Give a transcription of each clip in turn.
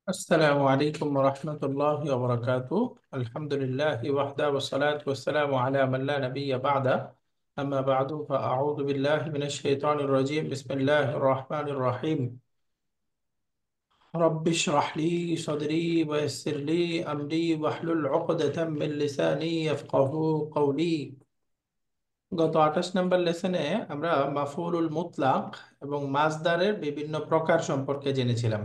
السلام عليكم ورحمة الله وبركاته. الحمد لله وحده والصلاة والسلام على من لا نبي بعده. أما بعد فأعوذ بالله من الشيطان الرجيم. بسم الله الرحمن الرحيم. رب اشرح لي صدري ويسر لي أمري واحلل عقدة من لساني يفقه قولي. গত 28 নম্বর লেসনে আমরা মাফউলুল মুতলাক এবং মাসদারের বিভিন্ন প্রকার সম্পর্কে জেনেছিলাম।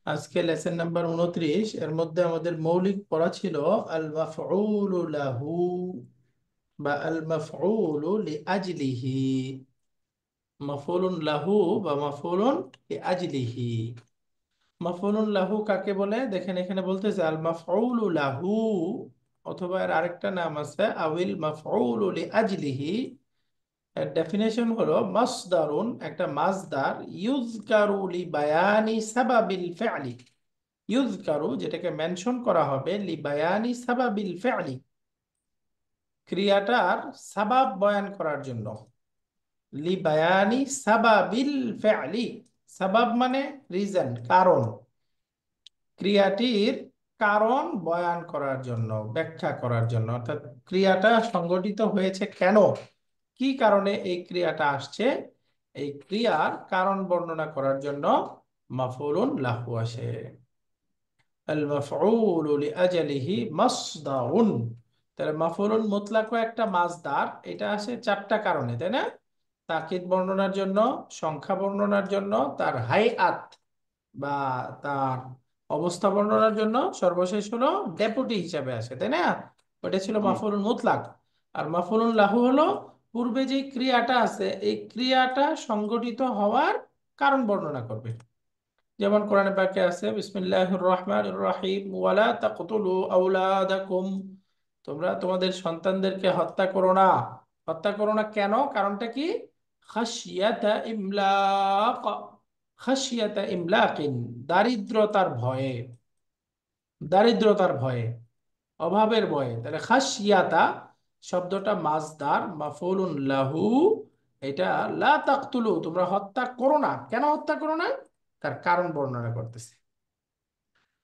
আজকে লেসন নাম্বার 29, এর মধ্যে আমাদের মৌলিক পড়া ছিল আল মাফউলু লাহু বা আল মাফউলু লিআজলিহি। মাফউলুন লাহু বা মাফউলুন লিআজলিহি। মাফউলুন লাহু কাকে বলে দেখেন, এখানে বলতেছে আল মাফউলু লাহু, অথবা এর আরেকটা নাম আছে আউিল মাফউলু লিআজলিহি। এর ডেফিনেশন হলো মাসদারুন, একটা মাসদার, ইউজকারু লিবায়ানি সাবাবিল ফি'লি। ইউজকারু যেটাকে মেনশন করা হবে, লিবায়ানি সাবাবিল ফি'লি, ক্রিয়াটার সাবাব বয়ান করার জন্য। লিবায়ানি সাবাবিল ফি'লি, সাবাব মানে রিজন, কারণ, ক্রিয়াটির কারণ বয়ান করার জন্য, ব্যাখ্যা করার জন্য। অর্থাৎ ক্রিয়াটা সংগঠিত হয়েছে কেন, কি কারণে এই ক্রিয়াটা আসছে, এই ক্রিয়ার কারণ বর্ণনা করার জন্য মাফউলুন লাহু আসে। আল মাফউলু লিআজলিহি মাসদারুন। তাহলে মাফউলুন মুতলাকও একটা মাসদার, এটা আসে চারটা কারণে, তাই না? তাকিদ বর্ণনার জন্য, সংখ্যা বর্ণনার জন্য, তার হাইআত বা তার অবস্থা বর্ণনার জন্য, সর্বশেষ হলো ডেপুটি হিসাবে আসে, তাই না? ওটা ছিল জি। মাফউলুন মুতলাক। আর মাফউলুন লাহু হলো পূর্বে যে ক্রিয়াটা আছে, এই ক্রিয়াটা সংগঠিত হওয়ার কারণ বর্ণনা করবে। যেমন কোরআনে পাকে আছে বিসমিল্লাহির রহমানির রহিম, ওয়ালা তাকতুলু আওলাদাকুম, তোমরা তোমাদের সন্তানদেরকে হত্যা করো না। হত্যা করো না কেন, কারণটা কি? খাশিয়াতা ইমলাক, খাশিয়াতা ইমলাকিন, দারিদ্রতার ভয়ে, দারিদ্রতার ভয়ে, অভাবের ভয়ে। তাহলে খাশিয়াতা শব্দটা মাসদার, মাফউলুন লাহু, এটা লা তাকতুলু, তোমরা হত্যা করো না, কেন হত্যা করো না, তার কারণ বর্ণনা করতেছে।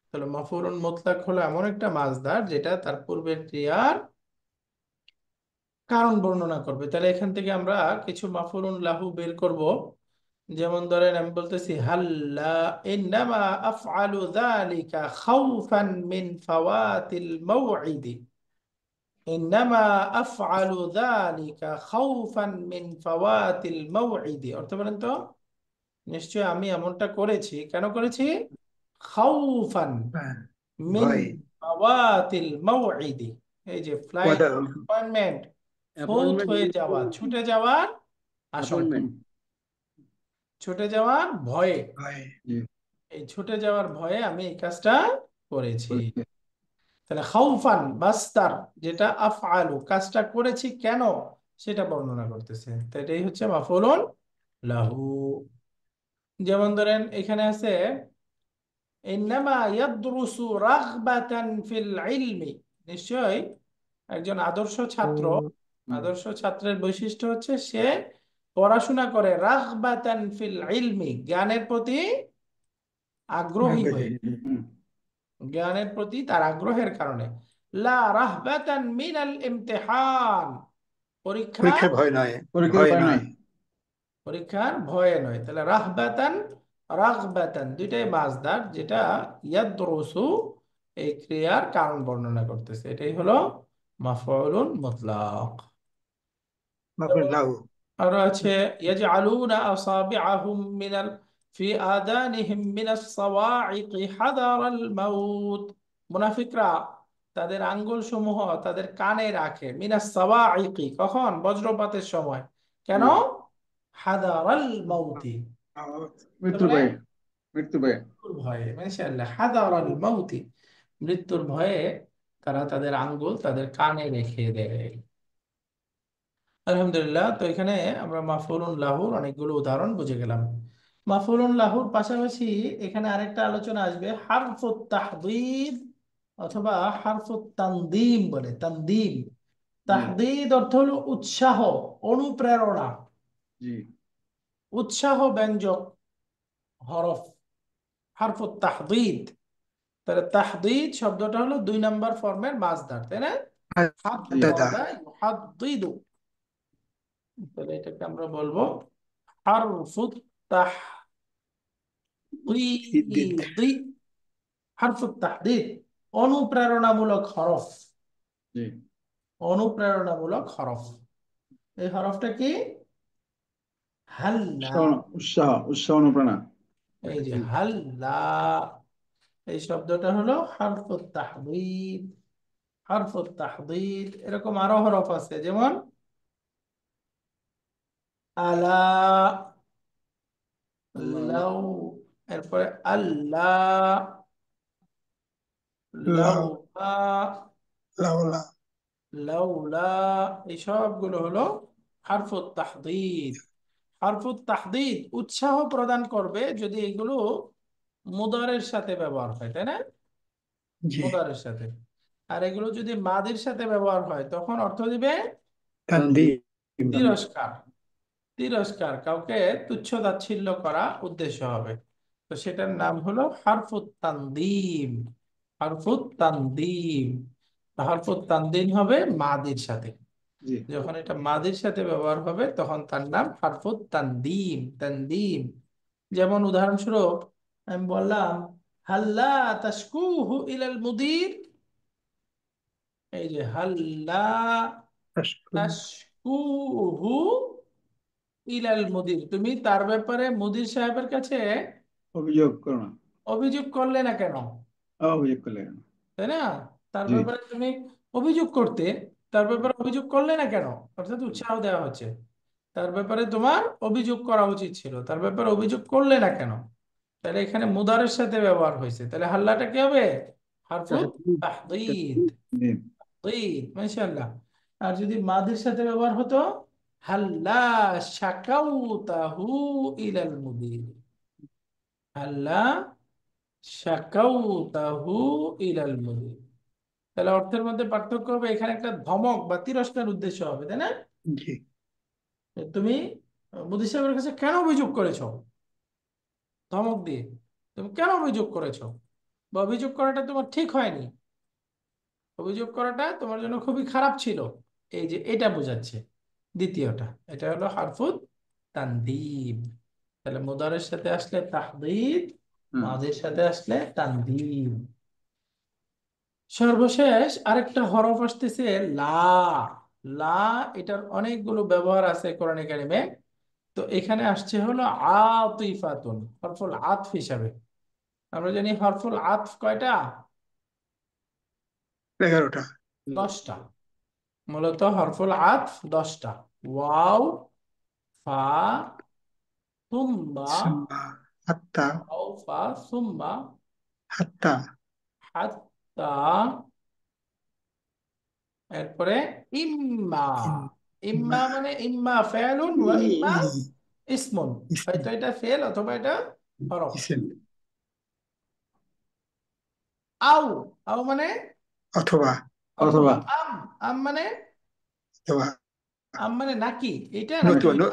তাহলে মাফউলুন মুতলাক হলো এমন একটা মাসদার যেটা তার পূর্বের ক্রিয়ার কারণ বর্ণনা করবে। তাহলে এখান থেকে আমরা কিছু মাফউলুন লাহু বের করব। যেমন ধরেন আমি বলতেছি হাল্লা ইন্নামা আফআলু যালিকা খাউফান মিন ফাওয়াতিল মাউইদি। ইন্নামা আফআলু যালিকা খাউফান মিন ফাওয়াতিল মাউইদি, অর্থ বলেন তো? নিশ্চয় আমি এমনটা করেছি, কেন করেছি? খাউফান হ্যাঁ, মিন ভয়। ফাওয়াতিল মাউইদি, এই যে ফ্লাইট ওয়াদা। অ্যাপয়েন্টমেন্ট, ফৌত অ্যাপয়েন্টমেন্ট হয়ে মিস যাওয়া, করছি। ছুটে যাওয়ার আশঙ্কা, অ্যাপয়েন্টমেন্ট। ছুটে যাওয়ার ভয়ে, ভয়। জি। এই ছুটে যাওয়ার ভয়ে আমি এই কাজটা করেছি। বলছে। তাহলে খাউফান মাসদার, যেটা আফআলু, কাজটা করেছি কেন সেটা বর্ণনা করতেছে। তো এটাই হচ্ছে মাফউলুন লাহু। যেমন ধরেন এখানে আছে ইন্নামা ইয়াদরুসু রাগবাতান ফিল ইলমি, নিশ্চয়ই একজন আদর্শ ছাত্র, হুম। আদর্শ ছাত্রের বৈশিষ্ট্য হচ্ছে সে পড়াশোনা করে রাগবাতান ফিল ইলমি, জ্ঞানের প্রতি আগ্রহী আগ্রহী। হয়ে, হুম। জ্ঞানের প্রতি তার আগ্রহের কারণে। লা রাহবাতান মিনাল ইমতিহান, পরীক্ষা, পরীক্ষার ভয় নয়। পরীক্ষার ভয় ভয় নয়। নয়। পরীক্ষার ভয়ে নয়। তাহলে রাহবাতান, রাগবাতান দুইটাই মাসদার, যেটা ইয়াদরুসু এই ক্রিয়ার কারণ বর্ণনা করতেছে। এটাই হলো মাফউলুন মুতলাক। মাফরুল লাহু। আরো আছে ইয়াজআলুনা আসাবিআহুম মিনাল ফি আদানিহিম মিনাস সাওয়াইকি হাদারাল মাউত, মুনাফিকরা তাদের আঙ্গুল সমূহ তাদের কানে রাখে, মিনাস সাওয়াইকি, কখন? বজ্রপাতের সময়। কেন? জি। হাদারাল মাউতি, মৃত্যুর বলে ভয়ে। মৃত্যুর ভয়ে। মৃত্যুর ভয়ে, মাশাআল্লাহ, হাদারাল মাউতি, মৃত্যুর ভয়ে তারা তাদের আঙ্গুল তাদের কানে রেখে দেয়। আলহামদুলিল্লাহ। তো এখানে আমরা মাফউলুন লাহুর অনেকগুলো উদাহরণ বুঝে গেলাম। মাফউলুন লাহুর পাশাপাশি এখানে আরেকটা আলোচনা আসবে, হারফুত তাহদীদ অথবা হারফুত তানদীম বলে, তানদীম। জি। তাহদীদ অর্থ হলো উৎসাহ, অনুপ্রেরণা, জি। উৎসাহ ব্যঞ্জক হরফ, হারফুত তাহদীদ। তাহলে তাহদিদ শব্দটা হলো 2 নম্বর ফর্মের মাসদার, তাই না? জি হাদ্দাদা হাদ্দাদা ইউহাদ্দিদু। তাহলে এটাকে আমরা বলবো হারফুত ইদ্দিদ তাহদিদ। হারফুত তাহদিদ অনুপ্রেরণামূলক হরফ। জি অনুপ্রেরণামূলক হরফ। এই হরফটা কি? হাল্লা। উৎসাহ অনুপ্রেরণা এই যে জি হাল্লা, এই শব্দটা হলো হারফুত তাহদিদ। হারফুত তাহদিদ এরকম আরো হরফ আছে, যেমন আলা, আল্লাহ লাউ, এরপরে আল্লাহ, লাউ লাউলা, লাউলা লাউলা, এই সবগুলো হলো হারফুত তাহদিদ। হারফুত তাহদিদ উৎসাহ প্রদান করবে যদি এগুলো মুদারের সাথে ব্যবহার হয়, তাই না? জি মুদারের সাথে। আর এগুলো যদি মাদির সাথে ব্যবহার হয় তখন অর্থ দিবে তানজিম তানজিম তানজিম তিরস্কার। তিরস্কার, কাউকে তুচ্ছ তাচ্ছিল্য করা উদ্দেশ্য হবে। তো সেটার নাম হলো হারফুত তানদিম। হারফুত তানদিম। হারফুত তানদিম হবে মাদির সাথে। জি যখন এটা মাদির সাথে ব্যবহার হবে তখন তার নাম হারফুত তানদিম। তানদিম, যেমন উদাহরণস্বরূপ আমি বললাম হাল্লা তাশকুহু ইলাল মুদির। এই যে হাল্লা তাশকুর তাশকুহু ইলাল মুদির, তুমি তার ব্যাপারে মুদির সাহেবের কাছে অভিযোগ করো না অভিযোগ করলে না কেন? অভিযোগ করলে কেন? তাই না? তার জি ব্যাপারে তুমি অভিযোগ করতে, তার ব্যাপারে অভিযোগ করলে না কেন? অর্থাৎ উৎসাহ দেওয়া হচ্ছে, তার ব্যাপারে তোমার অভিযোগ করা উচিত ছিল, তার ব্যাপারে অভিযোগ করলে না কেন? তাহলে এখানে মুদারের সাথে ব্যবহার হয়েছে, তাহলে হাল্লাটা কি হবে? হারফুত তাহদিদ তাহদীদ। তানজিম তাহদীদ, মাশাআল্লাহ। আর যদি মাদির সাথে ব্যবহার হতো হাল্লা শাকাউতাহু ইলাল মুদির। হাল্লা শাকাউতাহু ইলাল মুদির। তাহলে অর্থের মধ্যে পার্থক্য হবে, এখানে একটা ধমক বা তিরস্কার উদ্দেশ্য হবে, তাই না? জি তুমি মুদির সাহেবের কাছে কেন অভিযোগ করেছো? ধমক দিয়ে তুমি কেন অভিযোগ করেছো, বা অভিযোগ করাটা তোমার ঠিক হয়নি, অভিযোগ করাটা তোমার জন্য খুবই খারাপ ছিল, এই যে এটা বোঝাচ্ছে। দ্বিতীয়টা এটা হলো হারফুত তানদীব। তাহলে মুদারের সাথে আসলে তাহদীদ, হ্যাঁ মাঝের সাথে আসলে তানদীব। সর্বশেষ আরেকটা হরফ আসতেছে লা। লা, এটার অনেকগুলো ব্যবহার আছে কোরআনে কারিমে। তো এখানে আসছে হলো আতিফাতুন, হরফুল আতফ হিসাবে। আমরা জানি হরফুল আতফ কয়টা? 11টা 10টা। মূলত হরফুল আতফ 10টা। ওয়াও, ফা, সুম্মা, সুম্মা হাত্তা ওয়াও ফা সুম্মা, হাত্তা হাত্তা, এরপরে ইম্মা। ইম্মা ইম্মা মানে ইম্মা ফেলুন ওয়া ইম্মা ই- ইসমুন। ইসম হয়তো এটা ফেল অথবা এটা হরফ। ইসম আও, আও মানে অথবা অথবা। অথবা আম, আম মানে, অথবা আম মানে নাকি এটা নাকি নতুবা ওইটা।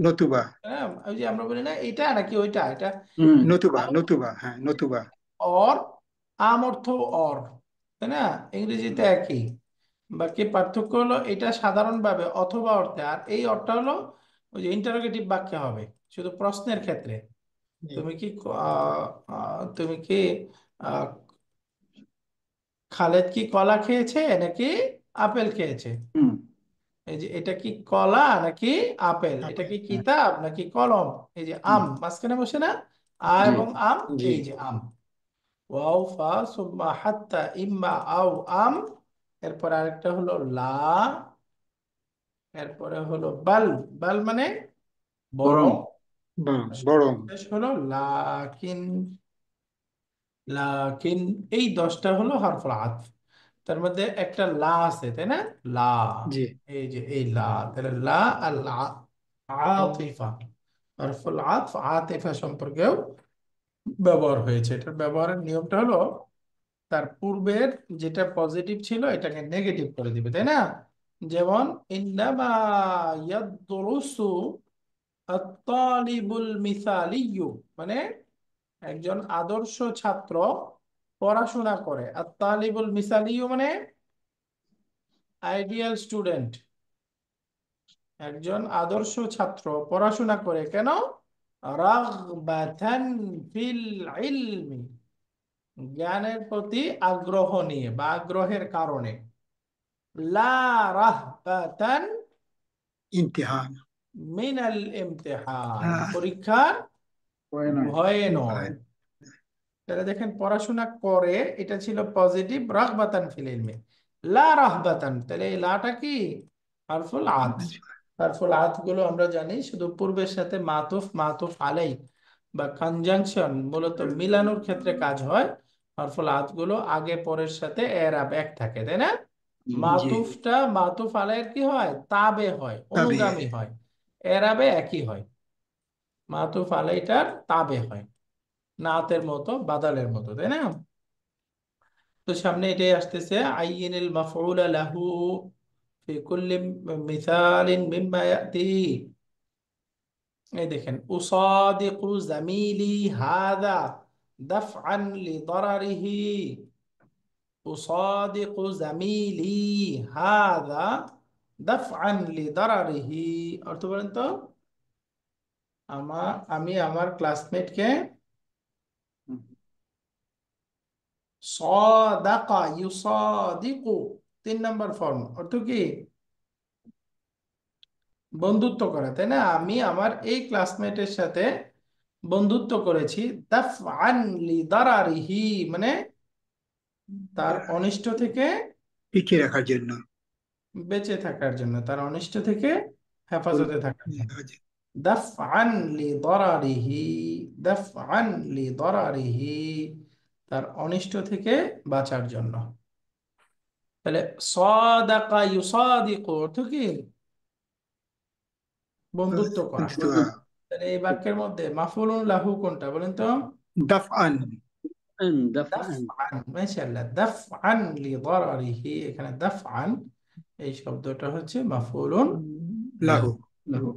নতুবা হ্যাঁ, ওই যে আমরা বলি না এটা নাকি ওইটা, এটা হুম নতুবা আও নতুবা হ্যাঁ নতুবা অর, আম অর্থ অর, তাই না? ইংরেজিতে হুম একই। বাকি পার্থক্য হলো এটা সাধারণভাবে অথবা অর্থে, আর এই অর্থটা হলো ওই যে ইন্টারোগেটিভ বাক্যে হবে, শুধু প্রশ্নের ক্ষেত্রে। জি তুমি কি তুমি কি আহ, খালেদ কি কলা খেয়েছে নাকি আপেল খেয়েছে? হুম এই যে এটা কি কলা নাকি আপেল, এটা আপেল কি হ্যাঁ কিতাব নাকি কলম? এই যে হুম আম মাঝখানে বসে না, আ জি এবং আম, জি এই যে আম। ওয়াও ফা সুম্মা হাত্তা ইম্মা আও আম। এরপর আরেকটা হলো লা। এরপরে হলো বাল। বাল মানে বরং বরং। বরং শেষ হলো লাকিন। লাকিন, এই 10টা হলো হরফুল আতফ। তার মধ্যে একটা লা আছে, তাই না? লা, জি এই যে এই লা, তাহলে লা আর লা আতিফা। হরফুল আতফ আতিফা সম্পর্কেও ব্যবহার হয়েছে। এটার ব্যবহারের নিয়মটা হলো তার পূর্বের যেটা পজিটিভ ছিল এটাকে নেগেটিভ করে দিবে, তাই না? যেমন ইন্নামা ইয়াদরুসু আত-তালিবুল মিসালিয়্যু, মানে একজন আদর্শ ছাত্র পড়াশোনা করে। আর তালিবুল মিসালিও মানে আইডিয়াল স্টুডেন্ট, একজন আদর্শ ছাত্র পড়াশোনা করে কেন? রাগবাতান ফিল ইলমি, জ্ঞানের প্রতি আগ্রহ নিয়ে বা আগ্রহের কারণে। লা রাহবাতান ইমতিহান। মিনাল ইমতিহান, হ্যাঁ, পরীক্ষার হয় নয়। ভয়ে নয়। ভয়। তাহলে দেখেন পড়াশোনা করে, এটা ছিল পজিটিভ, রাগবাতান ফিল ইলমি। লা রাহবাতান, তাহলে এই লাটা কি? হারফুল আত। হারফুল আত গুলো আমরা জানি শুধু পূর্বের সাথে মাতুফ, মাতুফ আলাই বা কনজাংশন মূলত মিলানোর ক্ষেত্রে কাজ হয়। হারফুল আত গুলো আগে পরের সাথে এরাব এক থাকে, তাই না? জি, মাতুফটা মাতুফ আলাইয়ের কি হয়? তাবে হয়, তবে অনুগামী হয়। এরাবে একই হয়, মাতুফ আলাইটার তাবে হয়, নাতের মতো, বাদালের মতো, তাই না? তো সামনে এটাই আসতেছে, আইয়িনিল মাফউল লাহু ফি কুল্লি মিসালিন মিম্মা ইয়াতি। এই দেখেন, উসাদিকু জামিলি হাদা দাফআন লিদারারিহি। উসাদিকু জামিলি হাদা দাফআন লিদারারিহি, অর্থ বলেন তো? আমি আমার ক্লাসমেটকে হুম। সাদাকা ইউসাদিকু, 3 নম্বর ফর্ম, অর্থ কি? বন্ধুত্ব করা, তাই না? আমি আমার এই ক্লাসমেটের সাথে বন্ধুত্ব করেছি। দাফআন লিদারারিহি মানে তার অনিষ্ট থেকে টিকিয়ে রাখার জন্য। বেঁচে থাকার জন্য, তার অনিষ্ট থেকে হেফাজতে থাকার জন্য। পরীক্ষা। দাফআন লিদারারিহি, দাফআন লিদারারিহি, তার অনিষ্ট থেকে বাঁচার জন্য। তাহলে সাদাকা ইউসাদিকু অর্থ কি? বন্ধুত্ব করা। দোয়া। তাহলে এই বাক্যের মধ্যে মাফউলুন লাহু কোনটা বলেন তো? দাফআন। دفعا দাফআন, মাশাআল্লাহ, দাফআন লিদারারিহি, এখানে দাফআন এই শব্দটা হচ্ছে মাফউলুন লাহু। লাহু। লাহু।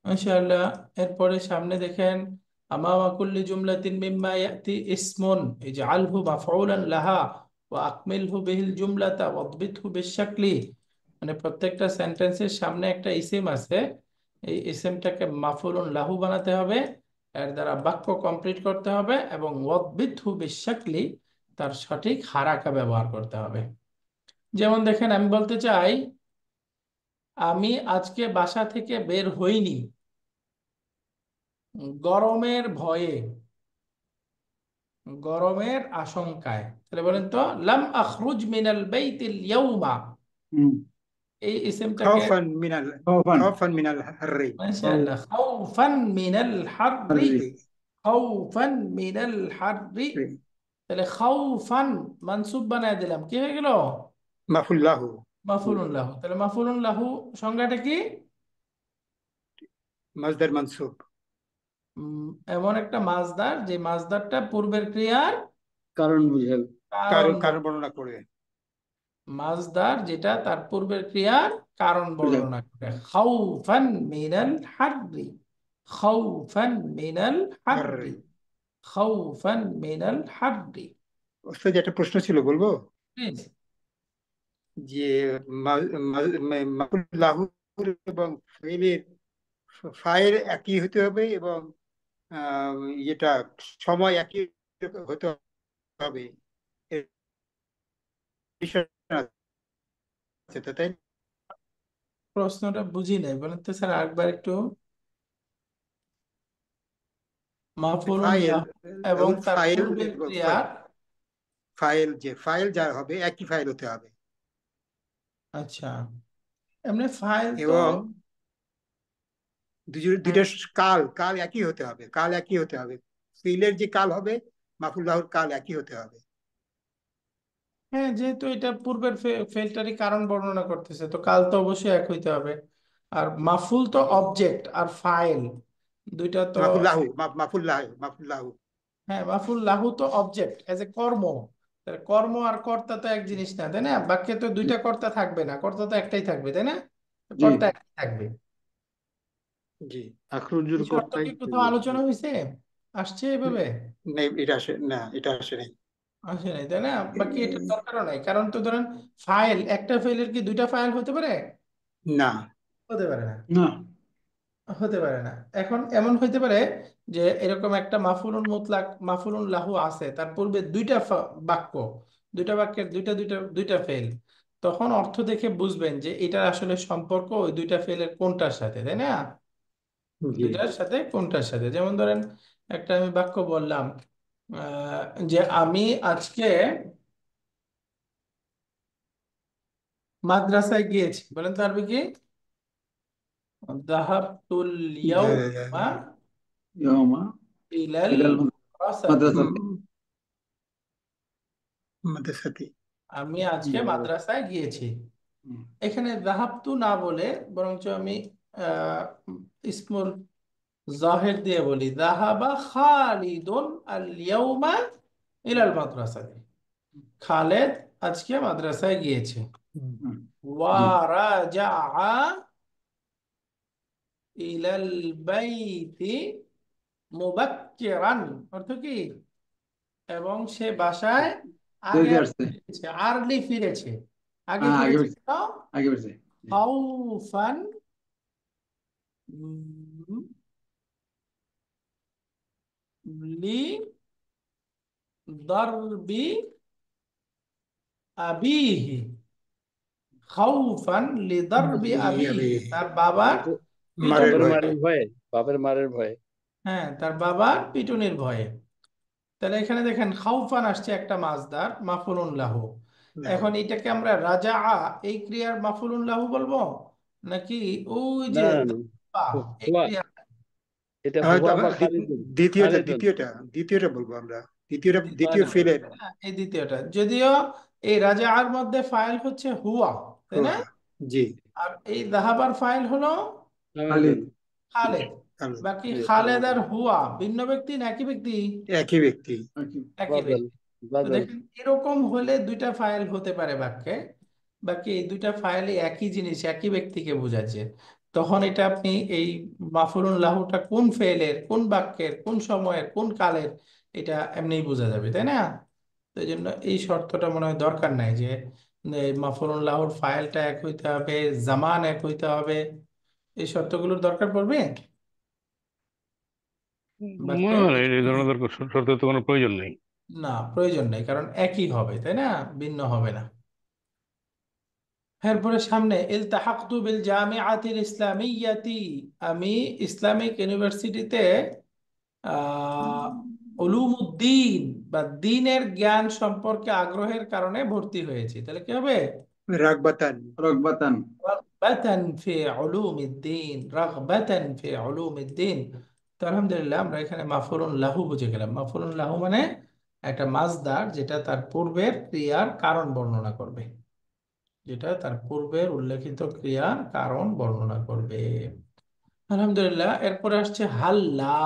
মাশাআল্লাহ। এরপরে সামনে দেখেন, আমামা কুল্লি জুমলাতিন মিম্মা ইয়াতি ইসমুন ইজআলহু মাফউলান লাহা ওয়া আকমিলহু বিহিল জুমলাতা ওয়াদবিতহু বিশাকলি। মানে প্রত্যেকটা সেন্টেন্সের সামনে একটা ইসিম আছে, এই ইসিমটাকে মাফউলুন লাহু বানাতে হবে, এর দ্বারা বাক্য কমপ্লিট করতে হবে, এবং ওয়াদবিতহু বিশাকলি, তার সঠিক হারাকা ব্যবহার করতে হবে। যেমন দেখেন, আমি বলতে চাই আমি আজকে বাসা থেকে বের হইনি গরমের ভয়ে, গরমের আশঙ্কায়। তাহলে বলেন তো, লাম আখরুজ মিনাল বাইতিল ইয়াউমা, হুম। এই ইসিমটাকে খাওফান মিনাল খাওফান। খাওফান মিনাল হাররি। মাশাআল্লাহ খাউফান মিনাল হাররি, হাররি। খাউফান মিনাল হাররি। তাহলে খাউফান মানসুব বানায় দিলাম, কি হয়ে গেল? মাফুল লাহু। মাফুলুন লাহু। তাহলে মাফুলুন লাহু সংজ্ঞাটা কি? মাজদার মানসুব। এমন একটা মাছদার যে মাছদারটা পূর্বের ক্রিয়ার কারণ বুঝাবে। কারণ কারণ বর্ণনা করে। মাছদার যেটা তার পূর্বের ক্রিয়ার কারণ বুঝাবে। বর্ণনা করে। খাউফান মিনাল হাররি, খাউফান মিনাল হাররি, হাররি। খাউফান মিনাল হাররি। ওস্তাদ, একটা প্রশ্ন ছিল, বলবো? প্লিজ। যে মাফুল লাহু এবং ফাইলের ফাইল একই হতে হবে এবং আহ, এটা সময় একই হতে হবে, এর বিষয় আছে তো, তাই না? প্রশ্নটা বুঝি নাই, বলেন তো স্যার আরেকবার একটু। মাফুলুন ফাইল লাহু এবং লাহুর তার ফাইল পূর্বের এবং ক্রিয়ার। ফাইল, যে ফাইল যা হবে একই ফাইল হতে হবে। আচ্ছা, এমনি ফাইল তো। এবং হুম, দুইটা কাল কাল একই হতে হবে, কাল একই হতে হবে। ফিলের যে কাল হবে, মাফুল লাহুর কাল একই হতে হবে। হ্যাঁ, যেহেতু এটা পূর্বের ফেলটারই কারণ বর্ণনা করতেছে, তো কাল তো অবশ্যই এক হইতে হবে। আর মাফুল তো জি। অবজেক্ট, আর ফাইল দুইটা তো। মাফুল লাহু, মাফুল লাহু, মাফুল লাহু। হ্যাঁ, মাফুল লাহু তো অবজেক্ট এজ এ কর্ম। তাহলে কর্ম আর কর্তা তো এক জিনিস না, তাই না? বাক্যে তো দুইটা কর্তা থাকবে না, কর্তা তো একটাই থাকবে, তাই না? জি। কর্তা একটাই থাকবে। জি। আখরুজুর এই শর্ত কর্তাই কি কোথাও থাকবে। আলোচনা হয়েছে? আসছে এভাবে? না, এটা আসে না, এটা আসে নাই। আসে নাই, তাই না? বাকি এটা দরকারও নাই, কারণ তো ধরেন ফাইল, একটা ফাইলের কি দুইটা ফাইল হতে পারে? না। হতে পারে না। না। হতে পারে না। এখন এমন হইতে পারে যে এরকম একটা মাফুলুন মুতলাক, মাফুলুন লাহু আছে, তার পূর্বে দুইটা বাক্য, দুইটা বাক্যের দুইটা দুইটা দুইটা ফেল। তখন অর্থ দেখে বুঝবেন যে এটার আসলে সম্পর্ক ওই দুইটা ফেলের কোনটার সাথে, তাই না? জি। দুইটার সাথে কোনটার সাথে। যেমন ধরেন একটা আমি বাক্য বললাম, যে আমি আজকে মাদ্রাসায় গিয়েছি, বলেন তো আরবি কি? যাহাবতুল ইয়াউমা ইয়মা ইলাল ইলাল মাদ্রাসাতি। মাদ্রাসাতি। মাদ্রাসাতি। আমি আজকে মাদ্রাসায় গিয়েছি। হুম, এখানে যাহাবতু না বলে বরঞ্চ আমি আহ ইসমুল জাহির দিয়ে বলি, যাহাবা খালিদুন আল ইয়াউমা ইলাল মাদ্রাসাতি। খালেদ আজকে মাদ্রাসায় গিয়েছে। হুম, ওয়া জি। রাজাআ ইলাল বাইতি মুবাক্কিরান। অর্থ কি? এবং সে বাসায় আগে দেরিতে আগে আসছে। ফিরেছে, আর্লি ফিরেছে। আগে হ্যাঁ, আগে ফিরেছে বেরছে। তো আগে বেরছে। জি। খাউফান লি দারবি আবিহি। খাউফান লি দারবি আবিহি, তার বাবার বলতে মারের পিটুনির বাপের ভয় ভয়ে। মারের ভয়ে, বাপের মারের ভয়ে। হ্যাঁ, তার বাবার পিটুনির ভয়ে। তাহলে এখানে দেখেন খাউফান আসছে একটা মাজদার মাফুলুন লাহু। না। এখন এটাকে আমরা রাজা এই ক্রিয়ার মাফুলুন লাহু বলবো, নাকি ওই যে না না না, দাব্বা এই হুয়া, ক্রিয়া? এটা হয়তো হুয়া আবার বা খালিদুন। দ্বিতীয়টা খালিদুন। দ্বিতীয়টা দ্বিতীয়টা বলবো আমরা। দ্বিতীয়টা দ্বিতীয় দ্বিতীয়টা বলবো, ফিলের। তাই না? এই দ্বিতীয়টা যদিও এই রাজা আর মধ্যে ফাইল হচ্ছে হুয়া, তাই না? হুয়া। জি। আর এই দাহাবার ফাইল হলো খালিদ। খালিদুন। খালেদ। খালেদ। বাকি জি। খালেদ আর হুয়া ভিন্ন ব্যক্তি না একই ব্যক্তি? একই ব্যক্তি। আচ্ছা। একই বাদল, ব্যক্তি। তো বাদল। দেখেন এরকম হলে দুইটা ফাইল হতে পারে বাক্যে, বাকি এই দুইটা ফাইলে একই জিনিস একই ব্যক্তিকে বোঝাচ্ছে। তখন এটা আপনি এই মাফুলুন লাহুটা কোন ফেলের, কোন বাক্যের, কোন সময়ের, কোন কালের, এটা এমনিই বোঝা যাবে, তাই না? তো এই জন্য এই শর্তটা মনে হয় দরকার নাই যে এই মাফুলুন লাহুর ফাইলটা এক হইতে হবে, জামান এক হইতে হবে। এই শর্তগুলোর দরকার পড়বে বাক্যে? মনে হয় না এই ধরনের দরকার শর্তের তো কোনো প্রয়োজন নেই। না, প্রয়োজন নেই, কারণ একই হবে, তাই না? ভিন্ন হবে না। এরপরে সামনে ইলতাহাকতু বিল জামিআতিল ইসলামিয়াতি, আমি ইসলামিক ইউনিভার্সিটিতে উলুমুদ্দিন বা দ্বীনের জ্ঞান সম্পর্কে আগ্রহের কারণে ভর্তি হয়েছি। তাহলে কি হবে? রাগবাতান। রকবাতান। রাগবাতান ফি উলুমিদ্দিন, রাগবাতান ফি উলুমিদ্দিন। তো আলহামদুলিল্লাহ আমরা এখানে মাফুলুন লাহু বুঝে গেলাম। মাফুলুন লাহু মানে একটা মাসদার যেটা তার পূর্বের ক্রিয়ার কারণ বর্ণনা করবে, যেটা তার পূর্বের উল্লেখিত ক্রিয়ার কারণ বর্ণনা করবে। আলহামদুলিল্লাহ, এরপরে আসছে হাল্লা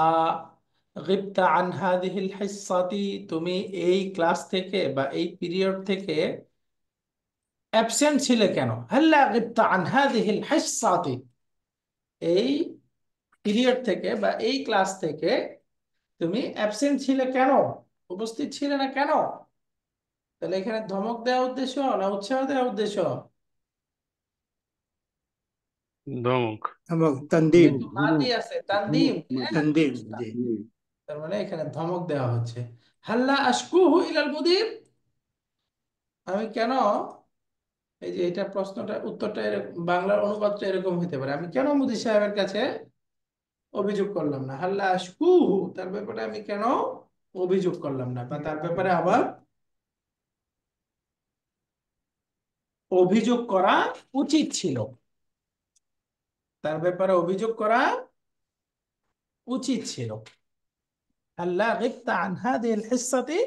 গিবতা আন হাদিহিল হিসসাতি, তুমি এই ক্লাস থেকে বা এই পিরিয়ড থেকে অ্যাবসেন্ট ছিলে কেন? হাল্লা গিবতা আন হাদিহিল হিসসাতি, এই পিরিয়ড থেকে বা এই ক্লাস থেকে তুমি অ্যাবসেন্ট ছিলে কেন, উপস্থিত ছিলে না কেন? তাহলে এখানে ধমক দেওয়া উদ্দেশ্য না উৎসাহ দেওয়া উদ্দেশ্য? ধমক। এবং তন্দিম। যেহেতু ধমক, মাদি আছে তানদিম, ধমক, হ্যাঁ, তন্দিম। চেষ্টা। জি। হুম। তার মানে এখানে ধমক দেওয়া হচ্ছে। হাল্লা আশকুহু ইলাল মুদির, আমি কেন, এই যে এটা প্রশ্নটা উত্তরটা বাংলার অনুবাদটা এরকম হতে পারে, আমি কেন মুদির সাহেবের কাছে অভিযোগ করলাম না? হাল্লা আশকুহু, তার ব্যাপারে আমি কেন অভিযোগ করলাম না, বা তার ব্যাপারে আবার অভিযোগ করা উচিত ছিল, তার ব্যাপারে অভিযোগ করা উচিত ছিল। হাল্লা গিবতা আন হাদিহিল হিসসাতি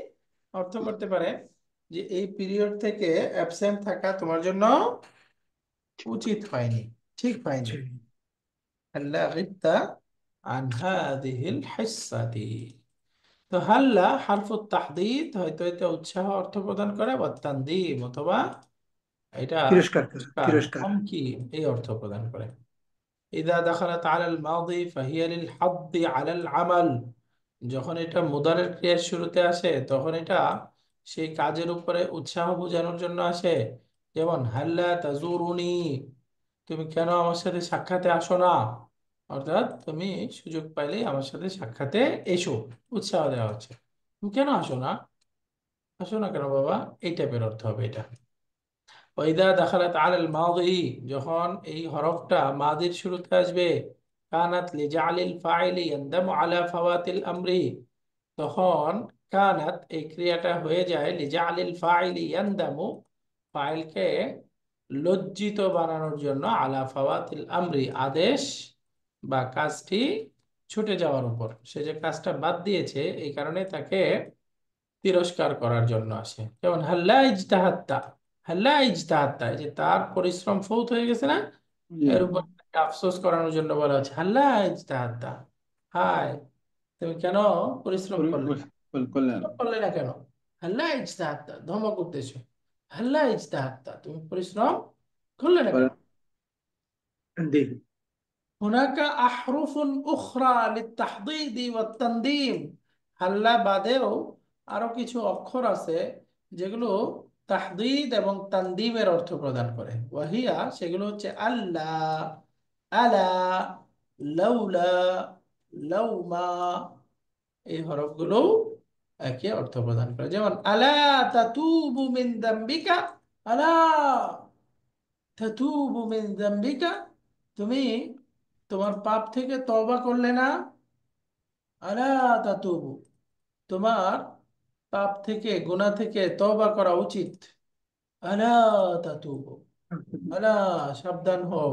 অর্থ করতে পারে যে এই পিরিয়ড থেকে অ্যাবসেন্ট থাকা তোমার জন্য উচিত হয়নি, ঠিক হয়নি। জি। হাল্লা গিবতা আন হাদিহিল হিসসাতি। তো হাল্লা হারফুত তাহদিদ, হয়তো এটা উৎসাহ অর্থ প্রদান করে, বা তানদীম অথবা এটা তিরস্কার করে, তিরস্কার, তিরস্কার। হুমকি, এই অর্থ প্রদান করে। ইদা দাখালাত আলাল মাদি ফাহিয়া লিল হাদ্দি আলাল আমাল, যখন এটা মুদারের ক্রিয়ার শুরুতে আসে তখন এটা সেই কাজের উপরে উৎসাহ বোঝানোর জন্য আসে। যেমন হাল্লা তাজুরুনি, তুমি কেন আমার সাথে সাক্ষাতে আসো না, অর্থাৎ তুমি সুযোগ পাইলেই আমার সাথে সাক্ষাতে এসো, উৎসাহ দেওয়া হচ্ছে। তুমি কেন আসো না, আসো না কেন বাবা, এই টাইপের অর্থ হবে এটা। ওয়াইদা দাখালাত আলাল মাদি, যখন এই হরফটা মাদির শুরুতে আসবে, কানাত লিজালিল ফাইলি ইয়ান্দামু আলা ফাওয়াতিল আমরি, তখন কানাত এই ক্রিয়াটা হয়ে যায় লিজালিল ফাইলি ইয়ান্দামু, ফাইলকে লজ্জিত বানানোর জন্য, আলা ফাওয়াতিল আমরি আদেশ বা কাজটি ছুটে যাওয়ার উপর, সে যে কাজটা বাদ দিয়েছে এই কারণে তাকে তিরস্কার করার জন্য আসে। যেমন হাল্লা ইজতাহাত্তা, হাল্লা ইজতাহাত্তা, এই যে তার পরিশ্রম ফৌত হয়ে গেছে না, জি এর উপর তাকে আফসোস করানোর জন্য বলা হচ্ছে হাল্লা ইজতাহাত্তা, হায় তুমি কেন পরিশ্রম করলে না, করলেন। পরিশ্রম করলে না কেন, হাল্লা ইজতাহাত্তা ধমক উদ্দেশ্য, হাল্লা ইজতাহাত্তা তুমি পরিশ্রম করলে না কেন। জি। হুনাকা আহরুফুন উখরা লিত্তাহদীদি ওয়াত-তানদীম, হাল্লা বাদেও আরো কিছু অক্ষর আছে যেগুলো তাহদীদ এবং তানদীমের অর্থ প্রদান করে। ওয়াহিয়া, সেগুলো হচ্ছে আল্লাহ, আলা, লাউলা, লাউমা, এই হরফগুলো একে অর্থ প্রদান করে। যেমন আলা তাতুবু মিন যামবিকা, আলা তাতুবু মিন যামবিকা, তুমি তোমার পাপ থেকে তওবা করলে না, আলা তাতুবু, তোমার পাপ থেকে গুনাহ থেকে তওবা করা উচিত, আলা তাতুবু, আলা সাবধান হও,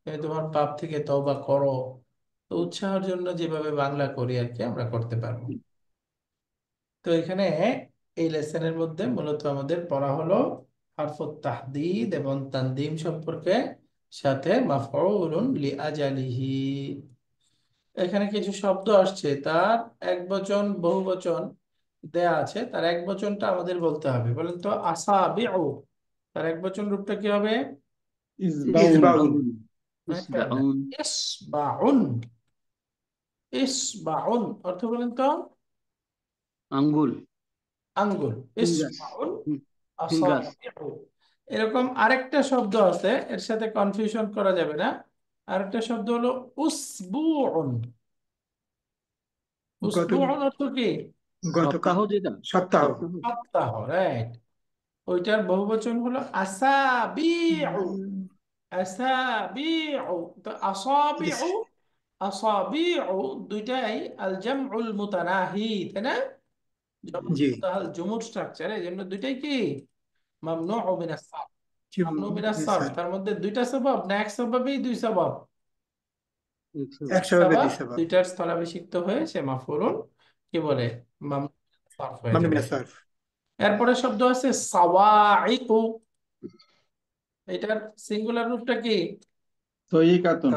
তুমি তোমার পাপ থেকে তওবা করো। তো উৎসাহের জন্য যেভাবে বাংলা করি আর কি আমরা করতে পারবো। তো এখানে এই লেসনের মধ্যে মূলত আমাদের পড়া হলো হারফুত তাহদীদ এবং তানদীম সম্পর্কে, সাথে মাফউলুন লিআজালিহি। এখানে কিছু শব্দ আসছে, তার এক বচন বহু বচন দেয়া আছে, তার এক বচনটা আমাদের বলতে হবে। বলেন তো, আসাবিউ, তার এক বচন রূপটা কি হবে? ইসবাউন। ইসবাউন। ইসবাউন। ইসবাউন, ইসবাউন অর্থ বলেন তো? আঙ্গুল। আঙ্গুল। ফিঙ্গাস। ইসবাউন, ফিঙ্গাস। আসাবিউ। এরকম আরেকটা শব্দ আছে, এর সাথে কনফিউশন করা যাবে না। আরেকটা শব্দ হলো উসবুউন। গত উসবুউন অর্থ কি? গতকাল, সপ্তাহ যেটা, সপ্তাহ। সপ্তাহ। সপ্তাহ, রাইট। ওইটার বহুবচন হলো আসাবিউ, আসাবিউ। তো আসাবিউ, আসাবিউ দুইটাই আল জামউল মুতানাহি, তাই না? জি। জুমুর স্ট্রাকচার, এই জন্য দুইটাই কি মামনুউ মিনাস সারফ। জি, মামনুউ মিনাস সারফ, স্যার। তার মধ্যে দুইটা সবব না এক সববেই দুই সবব? এক একশো ভাবে সবব, দিছে বাবা। দুইটার স্থলাভিষিক্ত হয়ে সে মাফউলুন কি বলে, মামনুউ মিনাস সারফ হয়ে মামনু যাবে। মিনাস সারফ। এরপরে শব্দ আছে সাওয়াইকু, এটার সিঙ্গুলার রূপটা কি? সয়িকাতুন।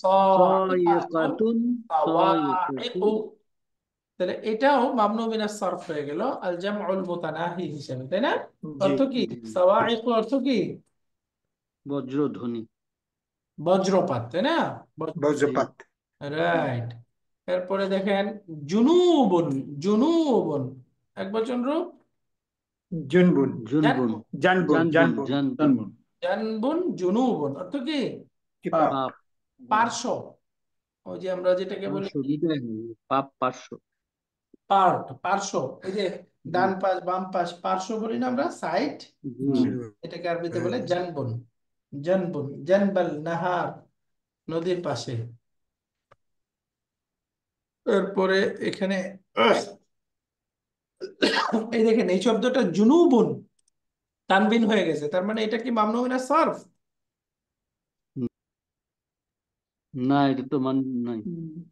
সাইকাতুন, সয়কাতুন। সাওয়াইকু। সয়কাতুন। তাহলে এটাও মামনু মিনাস সারফ হয়ে গেল আল জামউল মুতানাহি হিসেবে, তাই না? জি। অর্থ কি? জি। সাওয়াইকু অর্থ কি? বজ্রধ্বনি। বজ্রপাত, তাই না? জি। বজ্রপাত। রাইট। এরপরে দেখেন জুনুবুন, জুনুবুন এক বচন রূপ, জুনবুন, জুনবুন। জানবুন, জানবুন। জানবুন। জানবুন। জানবুন। জানবুন, জুনুবুন অর্থ কি? কি পাপ। পাপ। পাপ। পার্শ্ব, ওই যে আমরা যেটাকে বলি 500 পাপ 500। পার্ট, পার্শ্ব, এই যে জি। ডান পাশ বাম পাশ পার্শ্ব বলি না আমরা, সাইড, জি। জি। এটাকে আরবিতে বলে জানবুন। জানবুন, জানবাল নাহার, নদীর পাশে। এরপরে এখানে এই দেখেন এই শব্দটা জুনুবুন তানবিন হয়ে গেছে, তার মানে এটা কি মামনু মিনাস সারফ? না, এটা তো নাই।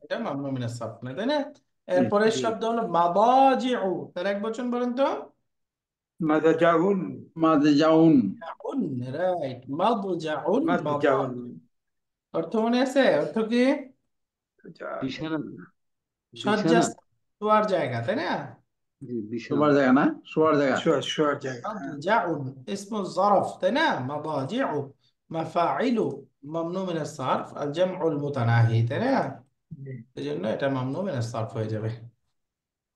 এটা মামনু মিনাস সারফ না, তাই না? এরপরে জি। শব্দ হলো মাদাজিউ, তার এক বচন বলেন তো? মাদাজাউন, মাদজাউন। রাইট, মাদজাউন, মাদজাউন। অর্থ মনে আছে? অর্থ কি? বিছানা। শয্যা, বিছানা। শোয়ার জায়গা, তাই না? জি, বিছানা। শোবার জায়গা না, শোয়ার জায়গা। শোয়ার জায়গা। মাদজাউন ইসমু যরফ, তাই না? মাদাজিউ মাফাইলু মামনু মিনাস সারফ আল জামউল মুতানাহি, তাই না? জি। এজন্য এটা মামনু মিনাস সারফ হয়ে যাবে।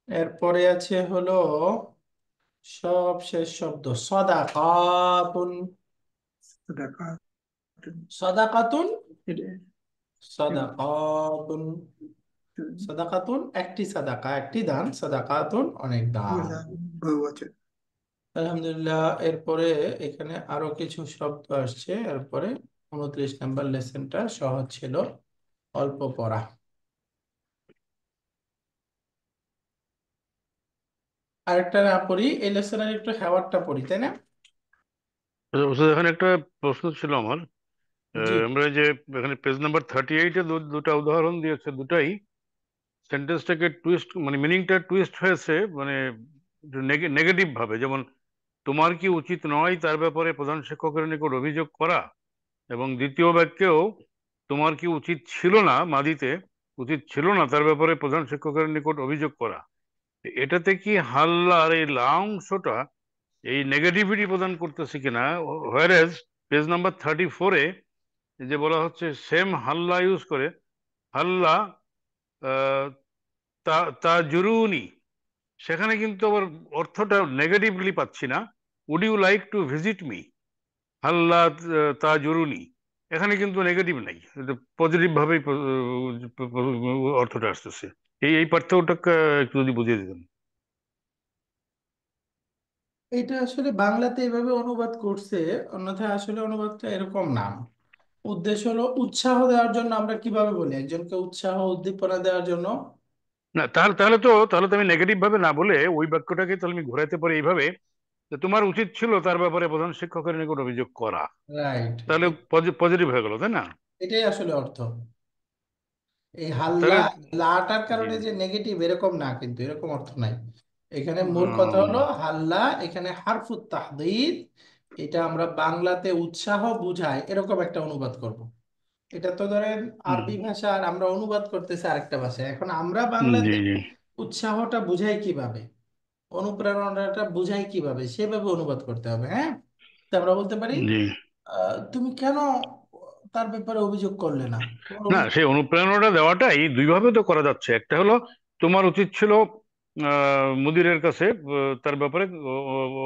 এরপরে আছে হলো সব শেষ শব্দ সদাকাতুন। সাদাকাত, সদাকাতুন, এটা- সদাকাতুন। সাদাকাতুন একটি সাদাকা, একটি দান, সাদাকাতুন অনেক দান। বহুবচন। আলহামদুলিল্লাহ। এরপরে এখানে আরো কিছু শব্দ আসছে। এরপরে 29 নাম্বার লেসনটা সহজ ছিল, অল্প পড়া। আরেকটা না পড়ি, এই লেসনের একটু হেওয়ারটা পড়ি, তাই না? ওস্তাদ, এখানে একটা প্রশ্ন ছিল আমার। জি। আমরা যে এখানে পেজ নাম্বার 38-এ দুটা উদাহরণ দিয়েছে, দুটাই সেন্টেন্সটাকে টুইস্ট, মানে মিনিংটা টুইস্ট হয়েছে, মানে নেগেটিভ ভাবে। যেমন, তোমার কি উচিত নয় তার ব্যাপারে প্রধান শিক্ষকের নিকট অভিযোগ করা, এবং দ্বিতীয় বাক্যেও তোমার কি উচিত ছিল না, মাদিতে উচিত ছিল না তার ব্যাপারে প্রধান শিক্ষকের নিকট অভিযোগ করা। এটাতে কি হাল্লার এই লা অংশটা এই নেগেটিভিটি প্রদান করতেছে কিনা? হোয়ারেজ পেজ নাম্বার 34-এ যে বলা হচ্ছে সেম হাল্লা ইউজ করে, হাল্লা আহ, তা তা জরুনি, সেখানে কিন্তু আবার অর্থটা নেগেটিভলি পাচ্ছি না। Would you like to visit me, হাল্লা তা জরুনি, এখানে কিন্তু নেগেটিভ নাই, পজিটিভ ভাবেই অর্থটা আসতেছে। এই পার্থক্যটা একটু যদি বুঝিয়ে দিতেন। এটা আসলে বাংলাতে এভাবে অনুবাদ করছে, অন্যথায় আসলে অনুবাদটা এরকম না। উদ্দেশ্য হলো উৎসাহ দেওয়ার জন্য। আমরা কিভাবে বলি একজনকে উৎসাহ উদ্দীপনা দেওয়ার জন্য? না, তাহলে তো আমি নেগেটিভ ভাবে না বলে ওই বাক্যটাকে তাহলে আমি ঘোরাতে পারি এইভাবে, যে তোমার উচিত ছিল তার ব্যাপারে প্রধান শিক্ষকের নিকট অভিযোগ করা। রাইট। তাহলে পজিটিভ হয়ে গেল, তাই না? এটাই আসলে অর্থ। এই হাল্লা, তাহলে লাটার জি কারণে যে নেগেটিভ এরকম না, কিন্তু এরকম অর্থ নাই। এখানে মূল কথা উম, হলো হাল্লা, এখানে হারফুত তাহদীদ। এটা আমরা বাংলাতে উৎসাহ বুঝায় এরকম একটা অনুবাদ করব। এটা তো ধরেন হুম, আরবি ভাষা, আর আমরা অনুবাদ করতেছি আরেকটা ভাষায়। এখন আমরা জি বাংলাতে জি উৎসাহটা বুঝাই কিভাবে, অনুপ্রেরণাটা বুঝাই কিভাবে, সেভাবে অনুবাদ করতে হবে। হ্যাঁ, তো আমরা বলতে পারি জি। তুমি কেন তার ব্যাপারে অভিযোগ করলে না? তোমার না, অভিযোগ সেই অনুপ্রেরণাটা দেওয়াটাই দুইভাবে তো করা যাচ্ছে। একটা হলো তোমার উচিত ছিল মুদিরের কাছে তার ব্যাপারে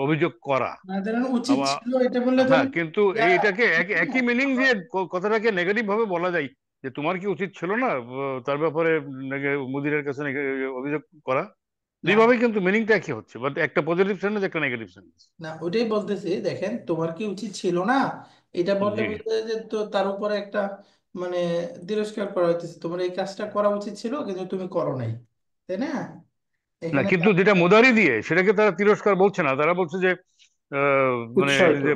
অভিযোগ করা। না, ধরেন উচিত আবার ছিল এটা বললে হ্যাঁ, ধরেন কিন্তু ইয়া- এইটাকে একই মিনিং দিয়ে কথাটাকে নেগেটিভ ভাবে বলা যায়, যে তোমার কি উচিত ছিল না তার ব্যাপারে মুদিরের কাছে অভিযোগ করা। না দুইভাবে কিন্তু মিনিংটা একই হচ্ছে, বাট একটা পজিটিভ সেন্টেন্স, একটা নেগেটিভ সেন্টেন্স। না, ওটাই বলতেছি। দেখেন, তোমার কি উচিত ছিল না, এটা বললে জি। বুঝতে যায় যে তো তার উপরে একটা মানে তিরস্কার করা হইতেছে। তোমার এই কাজটা করা উচিত ছিল কিন্তু তুমি করো নাই, তাই না? না, এখানে কিন্তু যেটা মুদারি দিয়ে সেটাকে তারা তিরস্কার বলছে না, তারা বলছে যে মানে উৎসাহিত। যে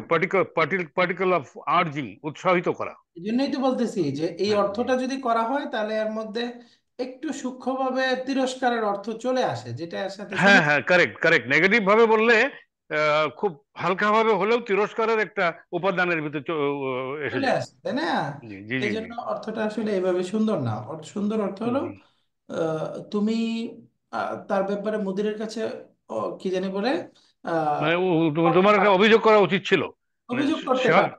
পার্টিকুলার অফ আর্জিং, উৎসাহিত করা। এই জন্যই তো বলতেছি যে এই হ্যাঁ জি। অর্থটা যদি করা হয় তাহলে এর মধ্যে একটু সূক্ষ্মভাবে তিরস্কারের অর্থ চলে আসে, যেটা এর সাথে হ্যাঁ সমস্যা হ্যাঁ, কারেক্ট কারেক্ট। নেগেটিভ ভাবে বললে খুব হালকা ভাবে হলেও তিরস্কারের একটা উপাদানের ভিতরে এসে চলে যায়। আসে, তাই না? জি জি এই জি জি জন্য অর্থটা আসলে এইভাবে সুন্দর না। সুন্দর অর্থ হলো জি। তুমি তার ব্যাপারে মুদিরের কাছে কি জানি বলে আহ, মানে করতে তোমার একটা পারো, অভিযোগ করা উচিত ছিল। মানে অভিযোগ করতে সে পারো,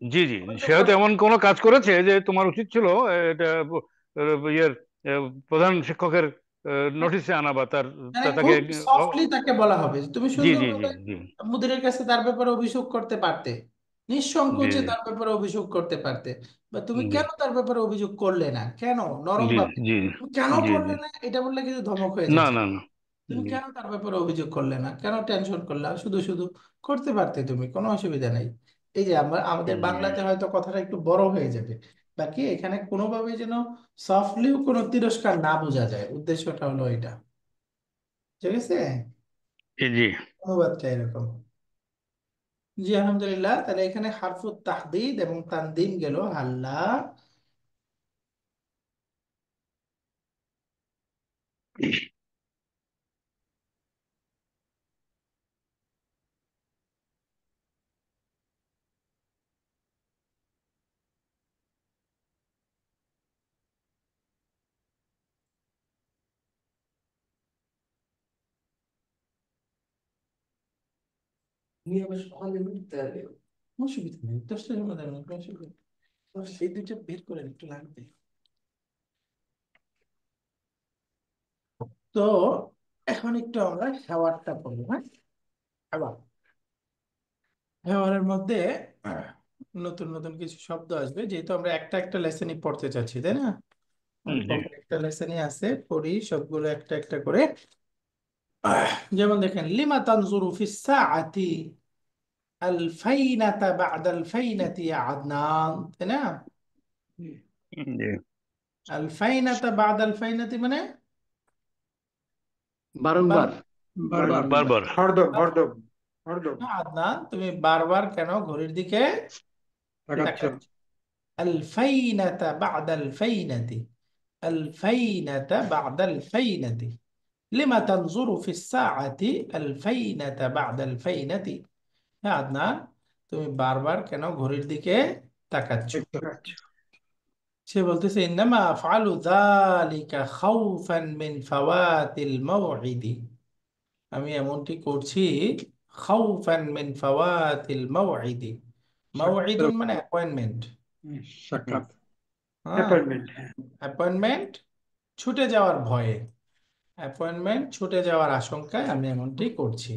জি জি, অভিযোগ সে হয়তো করতে। এমন কোনো কাজ করেছে যে তোমার উচিত ছিল এটা ইয়ের প্রধান শিক্ষকের নোটিশে আনা, বা মানে তাকে খুব সফটলি তাকে বলা হবে যে তুমি জি জি জি সুন্দরভাবে জি মুদিরের কাছে তার ব্যাপারে অভিযোগ করতে পারতে, জি নিঃসংকোচে তার ব্যাপারে অভিযোগ করতে পারতে। বা তুমি জি কেন তার ব্যাপারে অভিযোগ করলে না, কেন নরম জি ভাবে, জি তুমি কেন জি জি। করলে না এটা বললে কিন্তু ধমক হয়ে না যাচ্ছে। না না। তুমি জি কেন তার ব্যাপারে অভিযোগ করলে না, কেন টেনশন করলে, শুধু শুধু করতে পারতে তুমি, কোনো অসুবিধা নেই। এই যে আমরা আমাদের বাংলাতে হয়তো কথাটা একটু বড় হয়ে যাবে, বাকি এখানে কোনোভাবে যেন সফটলিও কোনো তিরস্কার না বোঝা যায়, উদ্দেশ্যটা হলো এটা। ঠিক আছে, জি জি। অনুবাদটা এরকম। জি আলহামদুলিল্লাহ। তাহলে এখানে হারফুত তাহদিদ এবং তানদিম গেল হাল্লা। নিয়ে আবার সকালে উঠতে হবে, অসুবিধা নেই, 10টার সময় দেবেন, কোনো অসুবিধা নেই। এই দুইটা বের করেন, একটু লাগবে। তো এখন একটু আমরা হেওয়ারটা পড়বো, হ্যাঁ। আবার হেওয়ারের মধ্যে নতুন নতুন কিছু শব্দ আসবে, যেহেতু আমরা একটা একটা লেসনই পড়তে চাচ্ছি, তাই না? জি। একটা লেসনই আছে, পড়ি সবগুলো একটা একটা করে। যেমন দেখেন, লিমা তানজুরু ফিস সাআতি আল ফাইনাতা বা'দাল ফাইনাতি ইয়া আদনান, তাই না? জি। আল ফাইনাতা বা'দাল ফাইনাতি মানে বারংবার। বারবার বারবার। হরদম হরদম হরদম আদনান, তুমি বারবার কেন ঘড়ির দিকে তাকাচ্ছ। তাকাচ্ছ? আল ফাইনাতা বা'দাল ফাইনাতি, আল ফাইনাতা বা'দাল ফাইনাতি, লিমা তানজুরু ফিস সাআতি আল ফাইনাতা বা'দাল ফাইনাতি। হ্যাঁ আদনান, তুমি বারবার কেন ঘড়ির দিকে তাকাচ্ছ? তাকাচ্ছ। সে বলতেছে, ইন্নামা আফআলু যালিকা খাউফান মিন ফাওয়াতিল মাওঈদি, আমি এমনটি করছি খাউফান মিন ফাওয়াতিল মাওঈদি। মাওঈদুন মানে অ্যাপয়েন্টমেন্ট। সাক্ষাৎ। হ্যাঁ, অ্যাপয়েন্টমেন্ট। হ্যাঁ, অ্যাপয়েন্টমেন্ট ছুটে যাওয়ার ভয়ে, অ্যাপয়েন্টমেন্ট ছুটে যাওয়ার আশঙ্কায় আমি এমনটি করছি।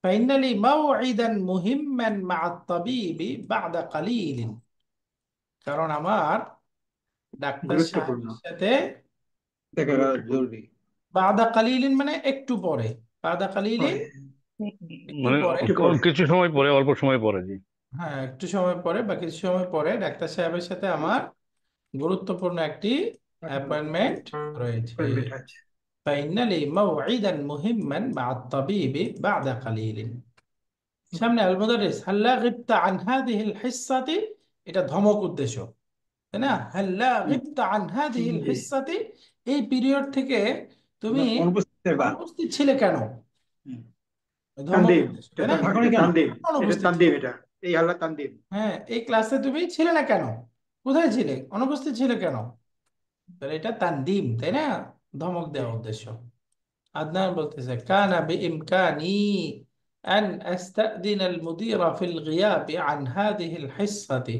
ফাইনালি মাওঈদান মুহিম্মান মা'আত তাবিবি বা'দা কালিলিন, কারণ আমার ডাক্তার গুরুত্বপূর্ণ। সাহেবের সাথে দেখা করা জরুরি। বাদা কালিলিন মানে একটু পরে, বাদা কালিলিন পরে। একটু মানে পরে, একটু পরে। কিছু সময় পরে, অল্প সময় পরে। জি। হ্যাঁ একটু সময় পরে বা কিছু সময় পরে ডাক্তার সাহেবের সাথে আমার গুরুত্বপূর্ণ একটি অ্যাপয়েন্টমেন্ট রয়েছে। অ্যাপয়েন্টমেন্ট আছে। ফাইনালি মাওঈদান মুহিম্মান মা'আত তাবিবি বা'দা কালিলিন। সামনে আল মুদাররিস, হাল্লা গিবতা আন হাযিহিল হিসসাতি, এটা ধমক উদ্দেশ্য, তাই না? হাল্লা গিবতা আন হাযিহিল জি। হিসসাতি, এই পিরিয়ড থেকে তুমি অনুপস্থিত থাকবা। অনুপস্থিত ছিলে কেন? হুম। ধমক তানদিম। উদ্দেশ্য, এটা তাই না? থাকোনি কেন? তানদিম। এটা অনুপস্থিত তানদিম। ছিলে। এটা এই আল্লাহ তানদিম। হ্যাঁ, এই ক্লাসে তুমি ছিলে না কেন? কোথায় ছিলে? অনুপস্থিত ছিলে কেন? তাহলে এটা তানদিম, তাই না? ধমক জি। দেওয়া উদ্দেশ্য। আদনান বলতেছে, কানা বিইমকানি আন আস্তাদিন আল মুদিরা ফিল গিয়াব আন হাযিহিল হিসসাতি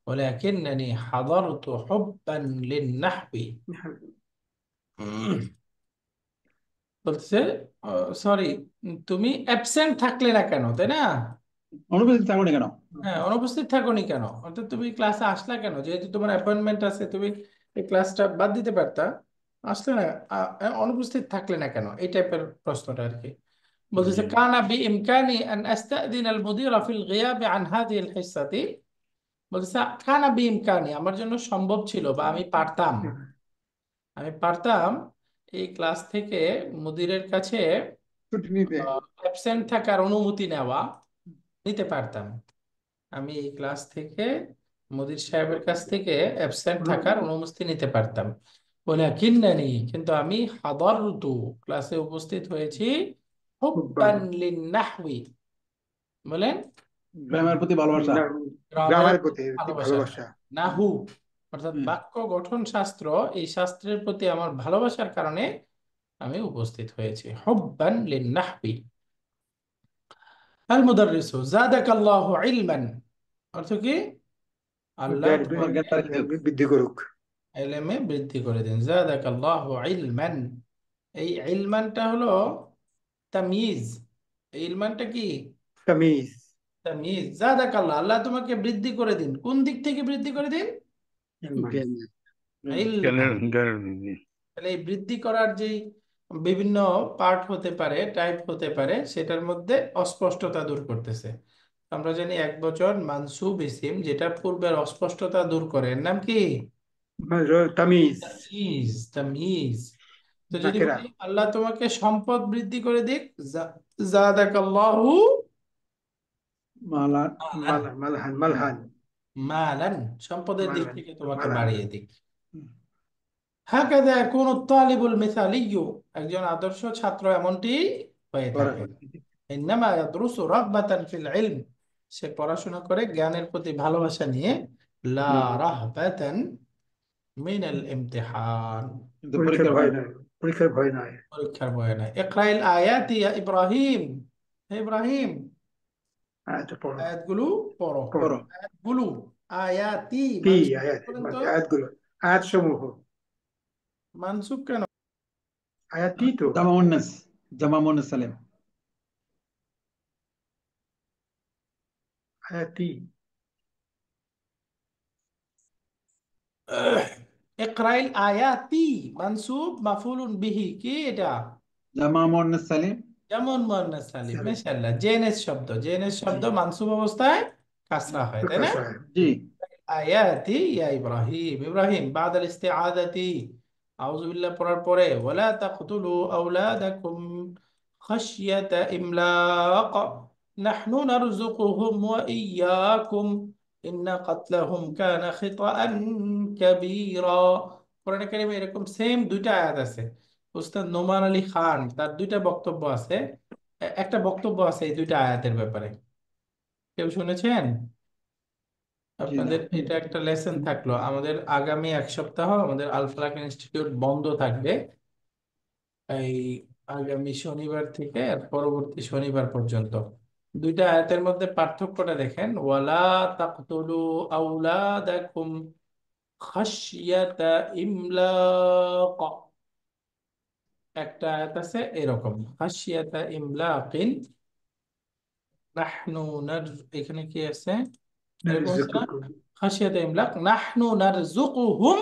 ওয়ালাকিন্নানি হাদারতু হুব্বান লিন-নাহবি। বলতেছে, সরি, তুমি অ্যাবসেন্ট থাকলে না কেন, তাই না? অনুপস্থিত থাকোনি কেন? হ্যাঁ, অনুপস্থিত থাকোনি কেন, অর্থাৎ তুমি ক্লাসে আসলা কেন? যেহেতু তোমার অ্যাপয়েন্টমেন্ট আছে, তুমি এই ক্লাসটা বাদ দিতে পারতা, আসলে না, অনুপস্থিত থাকলে না কেন, এই টাইপের প্রশ্নটা আর কি। বলতেছে, জি। কানা বিইমকানি আন আস্তাদিন আল মুদিরা ফিল গিয়াব আন হাযিহিল হিসসাতি, বলতেছে কানা বিইমকানি, আমার জন্য সম্ভব ছিল বা আমি পারতাম, আমি পারতাম এই ক্লাস থেকে মুদিরের কাছে ছুটি নিতে। অ্যাবসেন্ট থাকার অনুমতি নিতে পারতাম। আমি এই ক্লাস থেকে মুদির সাহেবের কাছ থেকে অ্যাবসেন্ট থাকার অনুমতি নিতে পারতাম। বলে কিন্নানি, কিন্তু আমি হাদারতু, ক্লাসে উপস্থিত হয়েছি, হুব্বান লিন-নাহওয়ি, বলেন গ্রামের প্রতি ভালোবাসা। গ্রামের গ্রামের প্রতি ভালোবাসা, ভালোবাসা। নাহু অর্থাৎ হুম। বাক্য গঠন শাস্ত্র, এই শাস্ত্রের প্রতি আমার ভালোবাসার কারণে আমি উপস্থিত হয়েছি। হুব্বান লিন-নাহওয়ি। আল মুদাররিসু জাদাকাল্লাহু ইলমান, অর্থ কি? আল্লাহ জ্ঞান তোমার জ্ঞান তোমাকে বাড়িয়ে দেব। বৃদ্ধি করুক। ইলমে বৃদ্ধি করে দিন। জাদাকাল্লাহু ইলমান, এই ইলমানটা হলো তামিজ। এই ইলমানটা কি? তামিজ। তামিজ। জাদাকাল্লাহ, আল্লাহ তোমাকে বৃদ্ধি করে দিন। কোন দিক থেকে বৃদ্ধি করে দিন? ইলমান। জ্ঞান। ইলমান। জি। তাহলে এই বৃদ্ধি করার যেই বিভিন্ন পার্ট হতে পারে, টাইপ হতে পারে, সেটার মধ্যে অস্পষ্টতা দূর করতেছে। আমরা জানি এক বচন মানসুব ইসিম, যেটা পূর্বের অস্পষ্টতা দূর করে, এর নাম কি? তামিজ। তামিজ। তামিজ। তো যদি নাকেরা। বলি আল্লাহ তোমাকে সম্পদ বৃদ্ধি করে দিক, জাদাকাল্লাহু মালা। মালান। মালহান মালহান মালান, সম্পদের দিক মালহান থেকে তোমাকে মালহান। বাড়িয়ে দিক। হাকাযা ইয়াকুনু আত-তালিবুল মিসালিয়্যু, একজন আদর্শ ছাত্র এমনটি হয়ে করে। থাকে। ইন্নামা ইয়াদরুসু রাগবাতান ফিল ইলম, সে পড়াশোনা করে জ্ঞানের প্রতি ভালোবাসা নিয়ে, লা রাহবাতান মিনাল ইমতিহান, কিন্তু পরীক্ষার পরীক্ষার ভয় ভয়। নয়। পরীক্ষার ভয় নয়। পরীক্ষার ভয় নাই। ইকরাইল আয়াতি ইয়া ইব্রাহিম, হে ইব্রাহিম, আয়াতটা পড়ো। আয়াতগুলো পড়ো। পড়ো। করো। আয়াতগুলো, আয়াতি কি মানসুব আয়াত? বলেন তো, আয়াতগুলো, আয়াত সমূহ। মানসুব কেন? আয়াতই তো। জামা মুন্নাস, জামা মুন্নাস সালেম। আয়াতি ইকরাইল আয়াতি মানসুব মাফুলুন বিহি কি এটা? জামা মুয়ান্নাস সালিম। যেমন মুয়ান্নাস সালিম। সালিম। মাশাআল্লাহ। জেনেস শব্দ, জেনেস জি শব্দ মানসুব অবস্থায় কাসরা হয়, তাই না? প্রকাশ হয়। জি আয়াতি ইয়া ইব্রাহিম। ইব্রাহিম বাদ আল ইস্তিআদাতি আউযু বিল্লাহ পড়ার পরে ওয়ালা তাকতুলু আওলাদাকুম খাশইয়াতা ইমলাক নাহনু নারযুকুহুম ওয়া ইয়্যাকুম ইন্না কাতলাহুম কানা খিতাআন কাবীরা। কোরআনে কারিমে এরকম সেম দুইটা আয়াত আছে। উস্তাদ নোমান আলী খান তার দুইটা বক্তব্য আছে। একটা বক্তব্য আছে এই দুইটা আয়াতের ব্যাপারে, কেউ শুনেছেন? জি না। আপনাদের এটা একটা লেসন থাকলো। আমাদের আগামী এক সপ্তাহ আমাদের আল ফালাক ইনস্টিটিউট বন্ধ থাকবে, এই আগামী শনিবার থেকে আর পরবর্তী শনিবার পর্যন্ত। দুইটা আয়াতের মধ্যে পার্থক্যটা দেখেন, ওয়ালা তাকতুলু আওলাদাকুম খাশইয়াতা ইমলাক। একটা আয়াত আছে এরকম খাশইয়াতা ইমলাকিন নাহনু নার, এখানে কি আছে এরকম আছে না? নারযুকুকুম খাশিয়াতা ইমলাক নাহনু নারযুকুহুম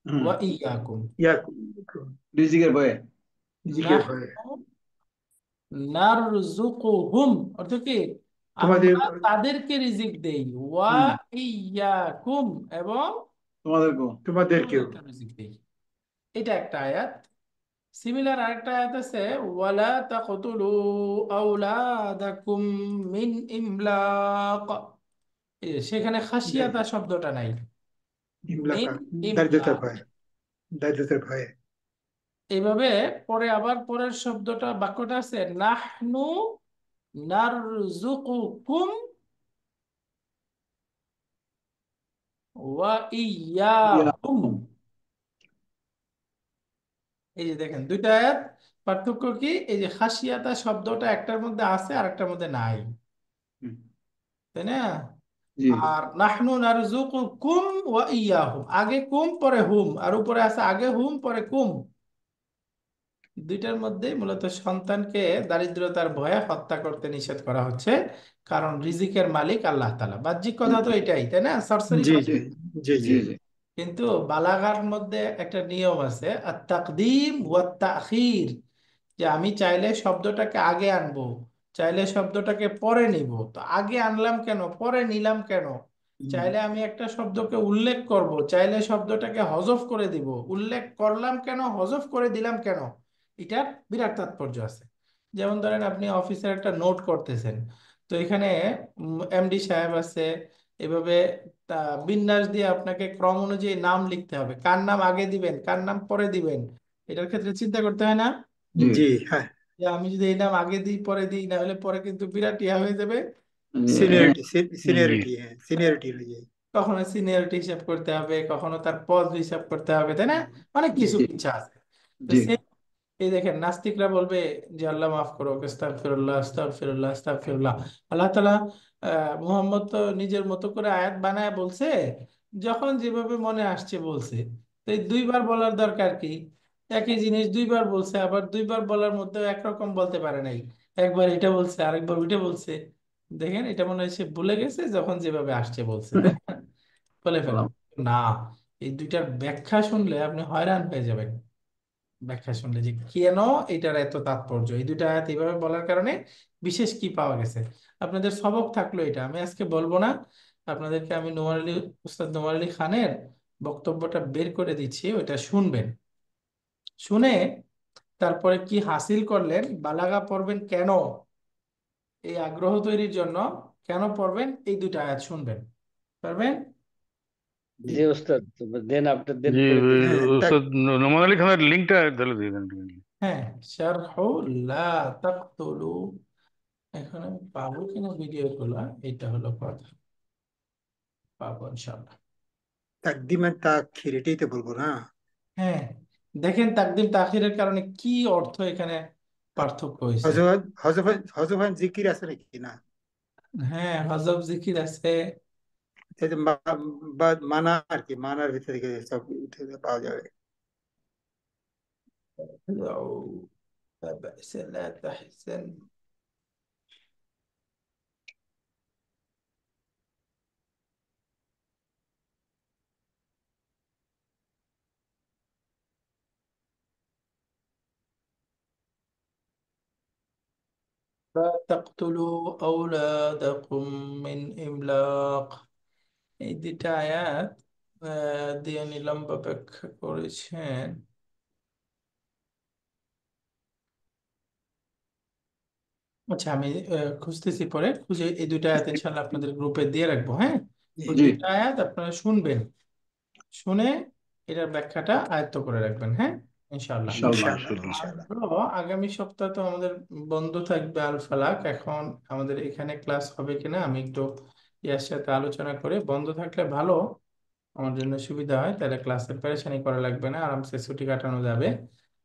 হুম। ওয়া ইয়াকুম। ইয়াকুম রিজিকের ভয়ে। জিকের ভয়ে নাহনু নারযুকুহুম অর্থ কি? তোমাদের আমরা তাদেরকে রিজিক দেই, ওয়া হুম। ইয়াকুম এবং তোমাদেরকেও। তোমাদেরকেও তোমাদেরকে রিজিক দেই। এটা একটা আয়াত। সিমিলার আরেকটা আয়াত আছে ওয়ালা তাকতুলু আওলাদাকুম মিন ইমলাক। সেখানে খাসিয়াতা শব্দটা নাই, মিন ইমলাকা দারিদ্রতার ইমলাক। ভয়ে, দারিদ্রতার ভয়ে। এইভাবে পরে আবার পরের শব্দটা বাক্যটা আছে নাহনু নারযুকুকুম ওয়া ইয়া। ইয়্যাকুম। এই যে দেখেন দুইটা আয়াত, পার্থক্য কি? এই যে খাসিয়াতা শব্দটা একটার মধ্যে আছে আর একটার মধ্যে নাই, হুম। তাই না? জি আর নাহনু নারযুকুকুম ওয়া ইয়্যাহুম, আগে কুম পরে হুম, আর উপরে আছে আগে হুম পরে কুম। দুইটার মধ্যে মূলত সন্তানকে দারিদ্রতার ভয়ে হত্যা করতে নিষেধ করা হচ্ছে, কারণ রিজিকের মালিক আল্লাহ তাআলা। বাহ্যিক কথা তো এটাই, তাই না? সরাসরি জি কথা। জি জি জি জি জি কিন্তু বালাগার মধ্যে একটা নিয়ম আছে আর তাকদিম ওয়া তাখির, যে আমি চাইলে শব্দটাকে আগে আনবো, চাইলে শব্দটাকে পরে নিব। তো আগে আনলাম কেন, পরে নিলাম কেন? হুম। চাইলে আমি একটা শব্দকে উল্লেখ করব, চাইলে শব্দটাকে হজফ করে দিব। উল্লেখ করলাম কেন, হজফ করে দিলাম কেন? এটার বিরাট তাৎপর্য আছে। যেমন ধরেন আপনি অফিসের একটা নোট করতেছেন, তো এখানে এমডি সাহেব আছে, এভাবে তা বিন্যাস দিয়ে আপনাকে ক্রম অনুযায়ী নাম লিখতে হবে, কার নাম আগে দিবেন কার নাম পরে দিবেন, এটার ক্ষেত্রে চিন্তা করতে হয় না? জি জি হ্যাঁ। যে আমি যদি এই নাম আগে দিই পরে দিই, না হলে পরে কিন্তু বিরাট ইয়া হয়ে যাবে। হ্যাঁ। সিনিয়রিটি জি সিনিয়রিটি হ্যাঁ সিনিয়রিটি অনুযায়ী। কখনো সিনিয়রিটি হিসাব করতে হবে, কখনো তার পদ হিসাব করতে হবে, তাই না? অনেক জি কিছু জি ইচ্ছা আছে। তো জি এই দেখেন নাস্তিকরা বলবে যে আল্লাহ মাফ করো, আস্তাগফিরুল্লাহ আস্তাগফিরুল্লাহ আস্তাগফিরুল্লাহ। আল্লাহ তাআলা মুহাম্মদ তো নিজের মতো করে আয়াত বানায় বলছে, যখন যেভাবে মনে আসছে বলছে। তো এই দুইবার বলার দরকার কি? একই জিনিস দুইবার বলছে, আবার দুইবার বলার মধ্যে একরকম বলতে পারে নাই। একবার এটা বলছে আরেকবার ওইটা বলছে। দেখেন এটা মনে হয় সে ভুলে গেছে, যখন যেভাবে আসছে বলছে, তাই না? বলে ফেলো। সালাম। না, এই দুইটার ব্যাখ্যা শুনলে আপনি হয়রান হয়ে যাবেন। ব্যাখ্যা শুনলে যে কেন এটার এত তাৎপর্য, এই দুইটা আয়াত এইভাবে বলার কারণে বিশেষ কি পাওয়া গেছে। আপনাদের সবক থাকলো এটা, আমি আজকে বলবো না। আপনাদেরকে আমি উস্তাদ নোমান আলী খানের বক্তব্যটা বের করে দিচ্ছি, ওইটা শুনবেন। শুনে তারপরে কি হাসিল করলেন, বালাগা পড়বেন কেন, এই আগ্রহ তৈরির জন্য কেন পড়বেন, এই দুইটা আয়াত শুনবেন, পারবেন? জি জি ওস্তাদ, দেন আপনি দেন জি করে দিন। হ্যাঁ ওস্তাদ নোমান আলী খানের লিঙ্কটা তাহলে দিয়ে দেন একটুখানি। হ্যাঁ, শারহু লা তাকতুলু। এখন আমি পাবো কিনা ভিডিও গুলা, এটা হলো কথা। পাবো ইনশাল্লাহ। তাকদিম আর তাখির এটাই তো বলবো না। হ্যাঁ, দেখেন তাকদিম তাখিরের কারণে কি অর্থ এখানে পার্থক্য হয়েছে। হজরত হজরত হজরত জিকির আছে নাকি না? হ্যাঁ, হযফ জিকির আছে। এই যে মানা আর কি, মানার ভিতরে থেকে সব উঠে পাওয়া যাবে। لا بأس لا تحزن। لا تقتلوا أولادكم من إملاق। এই দুটা আয়াত দিয়ে লম্বা ব্যাখ্যা করেছেন। আচ্ছা, আমি খুঁজতেছি, পরে খুঁজে এই দুটা আয়াত ইনশাল্লাহ আপনাদের গ্রুপে দিয়ে রাখবো। হ্যাঁ, ওই জি দুটা আয়াত আপনারা শুনবেন, শুনে এটার ব্যাখ্যাটা আয়ত্ত করে রাখবেন। হ্যাঁ, ইনশাল্লাহ। ইনশাআল্লাহ। ইনশাআল্লাহ ইনশাল্লাহ। ইনশাআল্লাহ। হলো আগামী সপ্তাহ তো আমাদের বন্ধ থাকবে আল ফালাক। এখন আমাদের এখানে ক্লাস হবে কিনা আমি একটু ইয়ার সাথে আলোচনা করে, বন্ধ থাকলে ভালো, আমার জন্য সুবিধা হয়, তাহলে ক্লাসের পেরেশানি করা লাগবে না, আরামসে ছুটি কাটানো যাবে।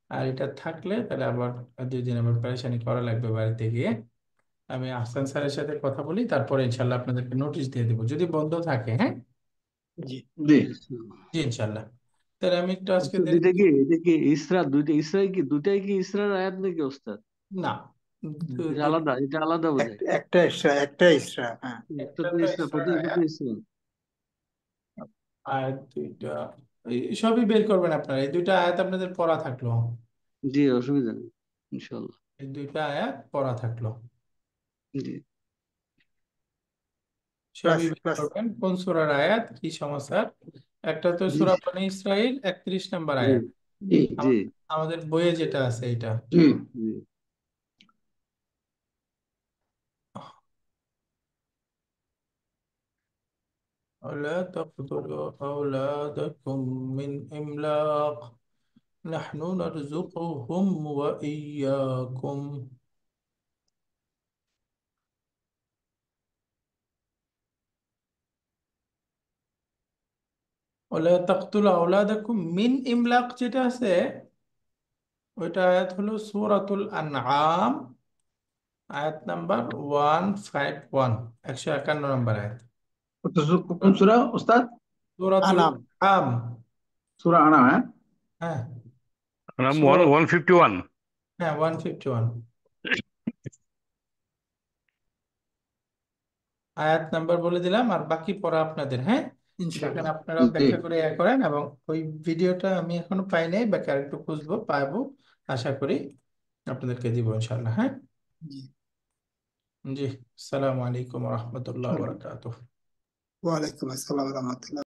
আর এটা থাকলে তাহলে আবার 2 দিন আবার পেরেশানি করা লাগবে বাড়িতে গিয়ে। আমি আহসান স্যারের সাথে কথা বলি, তারপরে ইনশাল্লাহ আপনাদেরকে নোটিশ দিয়ে দেবো যদি বন্ধ থাকে। হ্যাঁ, জি জি জি ইনশাল্লাহ। তাহলে আমি একটু আজকে ওস্তাদ, এটা কি ইসরা, দুইটা কি দুটাই কি ইসরার আয়াত নাকি ওস্তাদ? না, এটা আলাদা বোধহয়। একটা ইসরা, একটা ইসরা। হ্যাঁ একটা একটা তো তো ইসরা, ইসরার প্রথম আয়াত ইসরা। আর দুইটা, এই সবই বের করবেন আপনারা। এই দুইটা আয়াত আপনাদের পড়া থাকলো, জি, অসুবিধা নেই, ইনশাল্লাহ। এই দুইটা আয়াত পড়া থাকলো, জি প্লাস সবই বের প্লাস। করবেন কোন সূরার আয়াত কি সমস্যার। একটা তো জি সূরা বনী ইসরাইল 31 নম্বর জি আয়াত, জি জি আমাদের বইয়ে যেটা আছে এটা। জি জি। ولا تقتلوا أولادكم من إملاق نحن نرزقهم وإياكم ولا تقتلوا أولادكم من إملاق যেটা আছে ওইটা আয়াত হলো সূরাতুল আনআম, আয়াত নাম্বার 151, 151 নম্বর আয়াত। কোন সূরা উস্তাদ? সূরাতুল আনাম। আনআম। সূরা আনাম। হ্যাঁ হ্যাঁ, নাম সূরা, 151। হ্যাঁ 151 আয়াত নাম্বার বলে দিলাম, আর বাকি পড়া আপনাদের। হ্যাঁ, দেখেন ইনশাআল্লাহ। আপনারাও জি ব্যাখ্যা করে করেন, এবং ওই ভিডিওটা আমি এখনো পাই নাই, ব্যাখ্যা একটু খুঁজবো, পাবো আশা করি, আপনাদেরকে দিব ইনশাআল্লাহ। হ্যাঁ, জি। জি। আসসালামু আলাইকুম ওয়া রাহমাতুল্লাহি ওয়া বারাকাতুহু। ওয়ালাইকুম আসসালাম ওয়া রাহমাতুল্লাহ।